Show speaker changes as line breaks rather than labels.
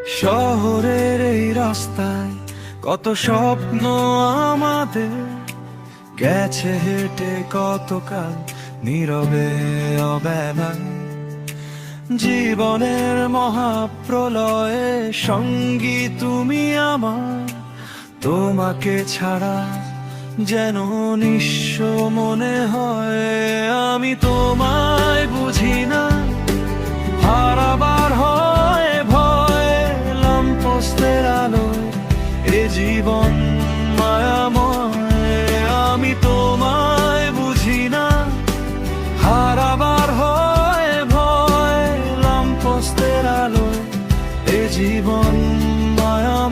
শহরের এই রাস্তায় কত স্বপ্ন আমাদের গেছে হেঁটে, কতকাল নীরবে অবেলায়। জীবনের মহাপ্রলয়ে সঙ্গী তুমি আমার, তোমাকে ছাড়া যেন নিঃস্ব মনে হয়। আমি তোমায় বুঝি না, হারাবার হয় ভয়, ল্যাম্পপোস্টের আলোয় এ জীবন মায়াময়। আমি তোমায় বুঝি না, হারাবার হয় ভয়, ল্যাম্পপোস্টের আলোয় এ জীবন মায়া।